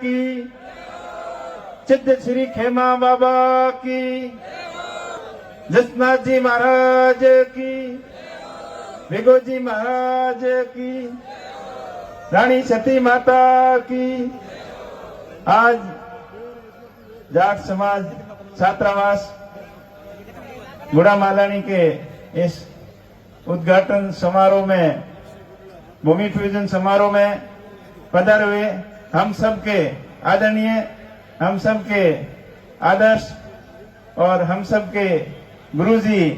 की, सिद्ध श्री खेमा बाबा की, जसनाथ जी महाराज की, भिगोजी महाराज की, रानी सती माता की। आज जाट समाज छात्रावास गुड़ा मालानी के इस उद्घाटन समारोह में, भूमि पूजन समारोह में पधारे हुए हम सबके आदरणीय, हम सबके आदर्श और हम सबके गुरुजी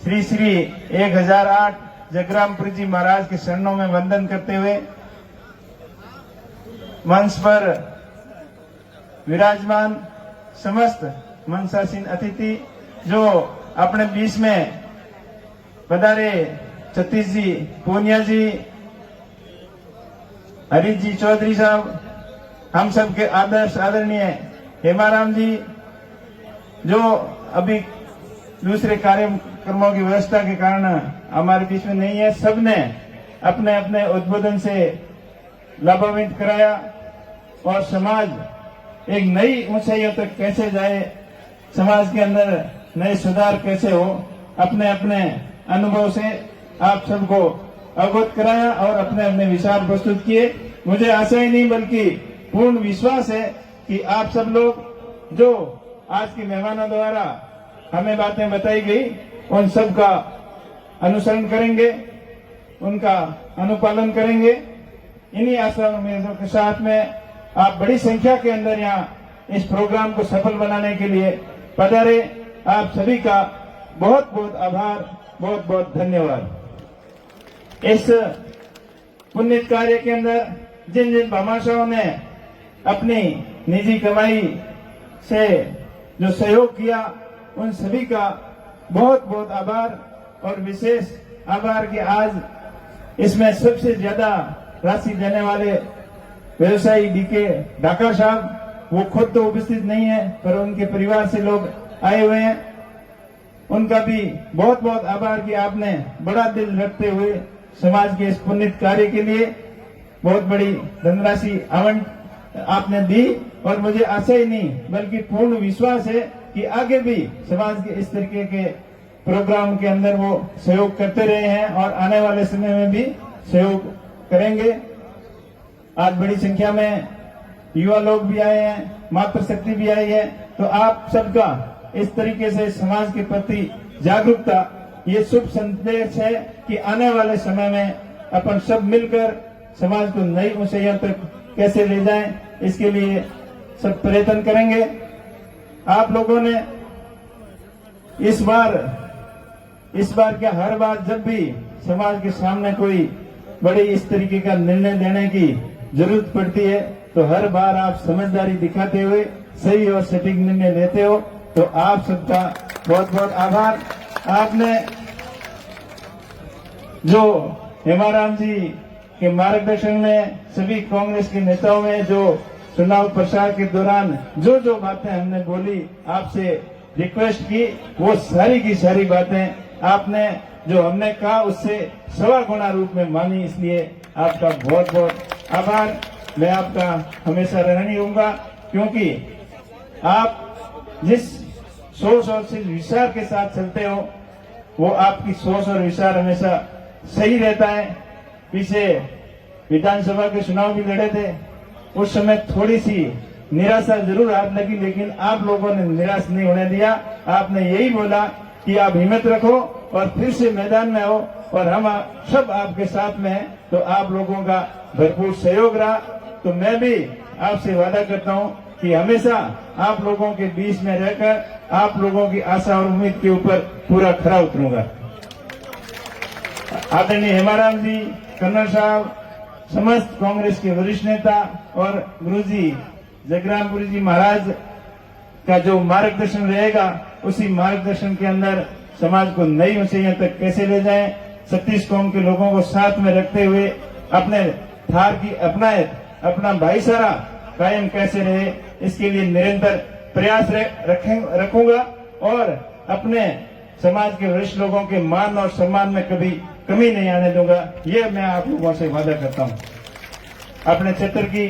श्री श्री 1008 जगरामपुरी जी महाराज के चरणों में वंदन करते हुए मंच पर विराजमान समस्त मनसासीन अतिथि जो अपने बीच में पधारे, सतीश जी पूनिया जी, हरीश जी चौधरी साहब, हम सबके आदर्श आदरणीय हेमाराम जी जो अभी दूसरे कार्यक्रमों की व्यवस्था के कारण हमारे बीच में नहीं है, सबने अपने अपने उद्बोधन से लाभान्वित कराया और समाज एक नई ऊंचाइयों तक कैसे जाए, समाज के अंदर नए सुधार कैसे हो, अपने अपने अनुभव से आप सबको अवगत कराया और अपने अपने विचार प्रस्तुत किए। मुझे आशा ही नहीं बल्कि पूर्ण विश्वास है कि आप सब लोग जो आज के मेहमानों द्वारा हमें बातें बताई गई उन सब का अनुसरण करेंगे, उनका अनुपालन करेंगे। इन्हीं आशाओं के साथ में आप बड़ी संख्या के अंदर यहाँ इस प्रोग्राम को सफल बनाने के लिए पधारे। आप सभी का बहुत बहुत आभार, बहुत बहुत धन्यवाद। इस पुण्य कार्य के अंदर जिन जिन भामाशाहों ने अपनी निजी कमाई से जो सहयोग किया उन सभी का बहुत बहुत आभार और विशेष आभार कि आज इसमें सबसे ज्यादा राशि देने वाले व्यवसायी डीके ढाका साहब, वो खुद तो उपस्थित नहीं है पर उनके परिवार से लोग आए हुए हैं, उनका भी बहुत बहुत आभार कि आपने बड़ा दिल रखते हुए समाज के इस पुण्य कार्य के लिए बहुत बड़ी धनराशि आवंट आपने दी। और मुझे आशा ही नहीं बल्कि पूर्ण विश्वास है कि आगे भी समाज के इस तरीके के प्रोग्राम के अंदर वो सहयोग करते रहे हैं और आने वाले समय में भी सहयोग करेंगे। आज बड़ी संख्या में युवा लोग भी आए हैं, मातृशक्ति भी आई है, तो आप सबका इस तरीके से समाज के प्रति जागरूकता ये शुभ संदेश है कि आने वाले समय में अपन सब मिलकर समाज को नई ऊंचाइयों तक कैसे ले जाएं, इसके लिए सब प्रयत्न करेंगे। आप लोगों ने इस बार क्या हर बार जब भी समाज के सामने कोई बड़ी इस तरीके का निर्णय लेने की जरूरत पड़ती है तो हर बार आप समझदारी दिखाते हुए सही और सटीक निर्णय लेते हो, तो आप सबका बहुत बहुत आभार। आपने जो हेमाराम जी के मार्गदर्शन में सभी कांग्रेस के नेताओं में जो चुनाव प्रचार के दौरान जो जो बातें हमने बोली, आपसे रिक्वेस्ट की, वो सारी की सारी बातें आपने जो हमने कहा उससे 1.25 गुना रूप में मानी, इसलिए आपका बहुत बहुत आभार। मैं आपका हमेशा ऋणी रहूंगा क्योंकि आप जिस सोच और विचार के साथ चलते हो वो आपकी सोच और विचार हमेशा सही रहता है। पीछे विधानसभा के चुनाव भी लड़े थे, उस समय थोड़ी सी निराशा जरूर हाथ लगी, लेकिन आप लोगों ने निराश नहीं होने दिया। आपने यही बोला कि आप हिम्मत रखो और फिर से मैदान में आओ और हम सब आपके साथ में हैं, तो आप लोगों का भरपूर सहयोग रहा। तो मैं भी आपसे वादा करता हूं कि हमेशा आप लोगों के बीच में रहकर आप लोगों की आशा और उम्मीद के ऊपर पूरा खरा उतरूंगा। आदरणीय हेमाराम जी, कन्नड़ साहब, समस्त कांग्रेस के वरिष्ठ नेता और गुरुजी जगरामपुरी जी महाराज का जो मार्गदर्शन रहेगा, उसी मार्गदर्शन के अंदर समाज को नई ऊंचाइयों तक कैसे ले जाएं, 36 कौम के लोगों को साथ में रखते हुए अपने थार की अपना भाईचारा कायम कैसे रहे, इसके लिए निरंतर प्रयास रखूंगा और अपने समाज के वरिष्ठ लोगों के मान और सम्मान में कभी कमी नहीं आने दूंगा। ये मैं आप लोगों से वादा करता हूं। अपने क्षेत्र की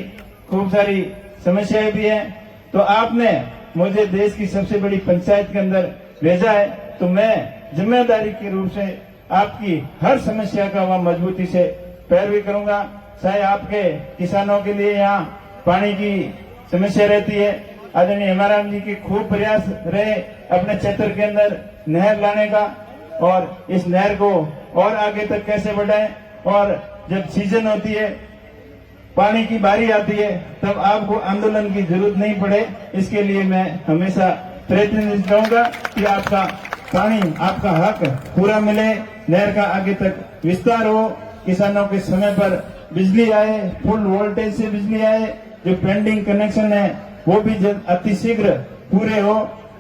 खूब सारी समस्याएं भी हैं। तो आपने मुझे देश की सबसे बड़ी पंचायत के अंदर भेजा है, तो मैं जिम्मेदारी के रूप से आपकी हर समस्या का वह मजबूती से पैरवी करूंगा। चाहे आपके किसानों के लिए यहाँ पानी की समस्या रहती है, आदरणीय हेमाराम जी के खूब प्रयास रहे अपने क्षेत्र के अंदर नहर लाने का, और इस नहर को और आगे तक कैसे बढ़ाएं, और जब सीजन होती है, पानी की बारी आती है, तब आपको आंदोलन की जरूरत नहीं पड़े। इसके लिए मैं हमेशा प्रयत्न करूंगा कि आपका पानी, आपका हक पूरा मिले, नहर का आगे तक विस्तार हो, किसानों के समय पर बिजली आए, फुल वोल्टेज से बिजली आए, जो पेंडिंग कनेक्शन है वो भी अतिशीघ्र पूरे हो,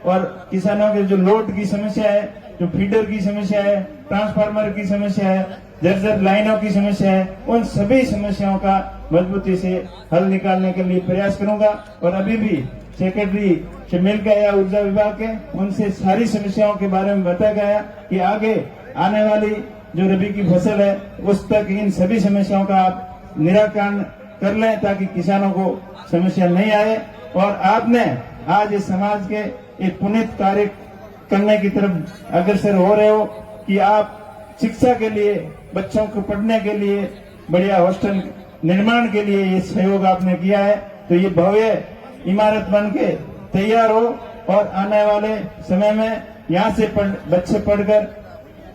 और किसानों के जो लोड की समस्या है, जो फीडर की समस्या है, ट्रांसफार्मर की समस्या है, जर्जर लाइनों की समस्या है, उन सभी समस्याओं का मजबूती से हल निकालने के लिए प्रयास करूंगा। और अभी भी सेक्रेटरी से मिल गया ऊर्जा विभाग के, उनसे सारी समस्याओं के बारे में बताया गया कि आगे आने वाली जो रबी की फसल है उस तक इन सभी समस्याओं का आप निराकरण कर लें, ताकि किसानों को समस्या नहीं आए। और आपने आज इस समाज के एक पुनीत कार्य करने की तरफ अग्रसर हो रहे हो कि आप शिक्षा के लिए, बच्चों को पढ़ने के लिए, बढ़िया हॉस्टल निर्माण के लिए ये सहयोग आपने किया है। तो ये भव्य इमारत बन के तैयार हो, और आने वाले समय में यहाँ से बच्चे पढ़कर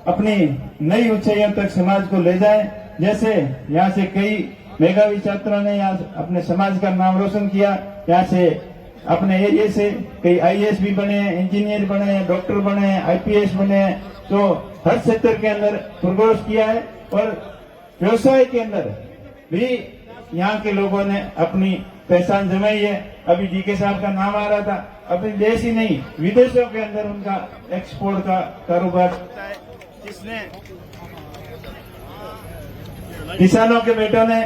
अपनी नई ऊंचाइयों तक समाज को ले जाएं। जैसे यहाँ से कई मेधावी छात्रों ने यहाँ अपने समाज का नाम रोशन किया, यहाँ से अपने एरिया से कई आईएएस भी बने, इंजीनियर बने, डॉक्टर बने, आईपीएस बने। तो हर क्षेत्र के अंदर प्रोग्रेस किया है, और व्यवसाय के अंदर भी यहाँ के लोगों ने अपनी पहचान जमाई है। अभी डीके साहब का नाम आ रहा था, अपने देश ही नहीं विदेशों के अंदर उनका एक्सपोर्ट का कारोबार होता है, जिसने किसानों के बेटों ने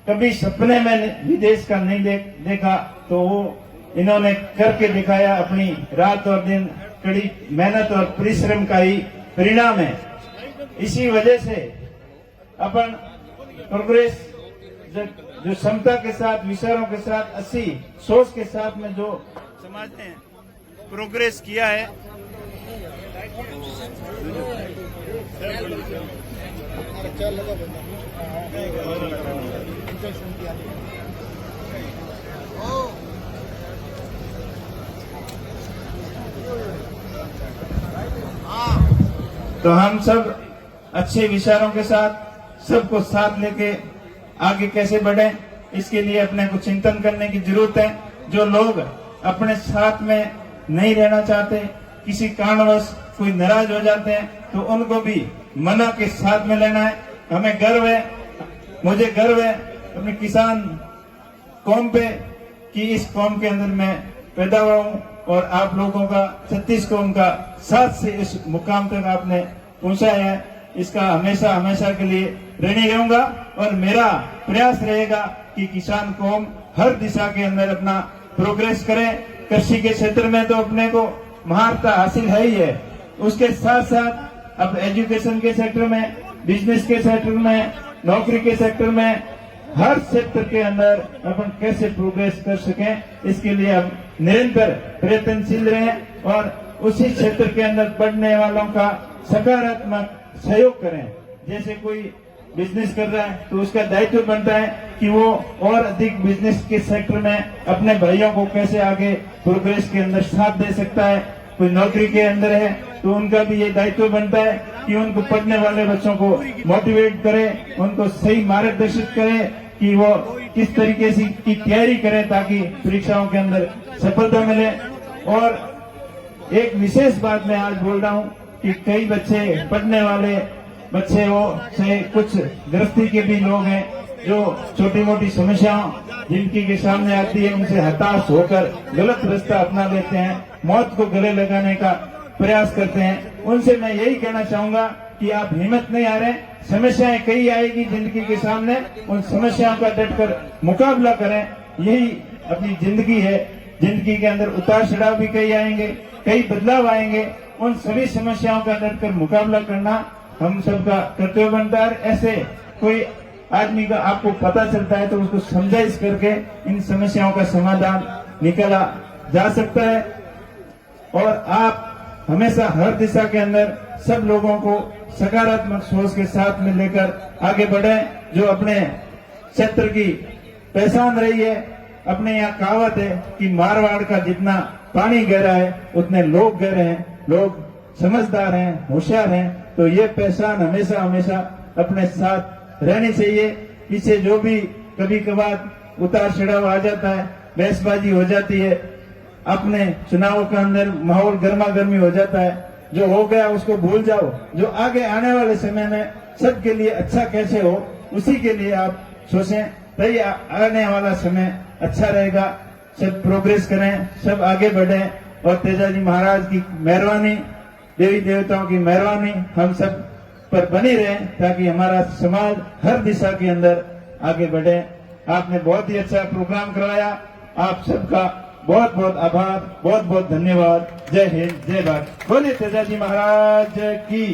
कभी सपने में विदेश का नहीं देखा, तो वो इन्होंने करके दिखाया। अपनी रात और दिन कड़ी मेहनत और परिश्रम का ही परिणाम है। इसी वजह से अपन प्रोग्रेस जो क्षमता के साथ, विचारों के साथ, अच्छी सोच के साथ में जो समाज ने प्रोग्रेस किया है, तो हम सब अच्छे विचारों के साथ सबको साथ लेके आगे कैसे बढ़े, इसके लिए अपने को चिंतन करने की जरूरत है। जो लोग अपने साथ में नहीं रहना चाहते, किसी कारणवश कोई नाराज हो जाते हैं, तो उनको भी मना के साथ में लेना है। हमें गर्व है, मुझे गर्व है अपने किसान कौम पे कि इस कौम के अंदर मैं पैदा हुआ हूँ, और आप लोगों का 36 कौम का साथ से इस मुकाम तक आपने पहुंचाया है। इसका हमेशा हमेशा के लिए ऋणी रहूंगा, और मेरा प्रयास रहेगा कि किसान कौम हर दिशा के अंदर अपना प्रोग्रेस करे। कृषि के क्षेत्र में तो अपने को महारता हासिल है ही है, उसके साथ साथ अब एजुकेशन के सेक्टर में, बिजनेस के सेक्टर में, नौकरी के सेक्टर में, हर क्षेत्र के अंदर अपन कैसे प्रोग्रेस कर सकें, इसके लिए हम निरंतर प्रयत्नशील रहें, और उसी क्षेत्र के अंदर बढ़ने वालों का सकारात्मक सहयोग करें। जैसे कोई बिजनेस कर रहा है तो उसका दायित्व बनता है कि वो और अधिक बिजनेस के सेक्टर में अपने भाइयों को कैसे आगे प्रोग्रेस के अंदर साथ दे सकता है। कोई नौकरी के अंदर है तो उनका भी ये दायित्व बनता है कि उनको पढ़ने वाले बच्चों को मोटिवेट करे, उनको सही मार्गदर्शित करे कि वो किस तरीके से की तैयारी करें ताकि परीक्षाओं के अंदर सफलता मिले। और एक विशेष बात मैं आज बोल रहा हूँ कि कई बच्चे, पढ़ने वाले बच्चे हो, चाहे कुछ गृहस्थी के भी लोग हैं जो छोटी मोटी समस्याओं जिंदगी के सामने आती है उनसे हताश होकर गलत रास्ता अपना लेते हैं, मौत को गले लगाने का प्रयास करते हैं। उनसे मैं यही कहना चाहूंगा कि आप हिम्मत नहीं हारें। समस्याएं कई आएगी जिंदगी के सामने, उन समस्याओं का डटकर मुकाबला करें। यही अपनी जिंदगी है। जिंदगी के अंदर उतार चढ़ाव भी कई आएंगे, कई बदलाव आएंगे। उन सभी समस्याओं का डटकर मुकाबला करना हम सबका कर्तव्य बनता है। ऐसे कोई आदमी का आपको पता चलता है तो उसको समझाइश करके इन समस्याओं का समाधान निकाला जा सकता है। और आप हमेशा हर दिशा के अंदर सब लोगों को सकारात्मक सोच के साथ में लेकर आगे बढ़े। जो अपने क्षेत्र की पहचान रही है, अपने यहाँ कहावत है कि मारवाड़ का जितना पानी गहरा है उतने लोग गहरे हैं, लोग समझदार हैं, होशियार हैं। तो ये पहचान हमेशा हमेशा अपने साथ रहनी चाहिए। पीछे जो भी कभी कभार उतार चढ़ाव आ जाता है, बहसबाजी हो जाती है, अपने चुनाव के अंदर माहौल गर्मा गर्मी हो जाता है, जो हो गया उसको भूल जाओ। जो आगे आने वाले समय में सबके लिए अच्छा कैसे हो, उसी के लिए आप सोचें, तभी आने वाला समय अच्छा रहेगा। सब प्रोग्रेस करें, सब आगे बढ़े और तेजाजी महाराज की मेहरबानी, देवी देवताओं की मेहरबानी हम सब पर बनी रहे, ताकि हमारा समाज हर दिशा के अंदर आगे बढ़े। आपने बहुत ही अच्छा प्रोग्राम करवाया। आप सबका बहुत बहुत आभार, बहुत बहुत धन्यवाद। जय हिंद, जय भारत। बोलिए तेजाजी महाराज की।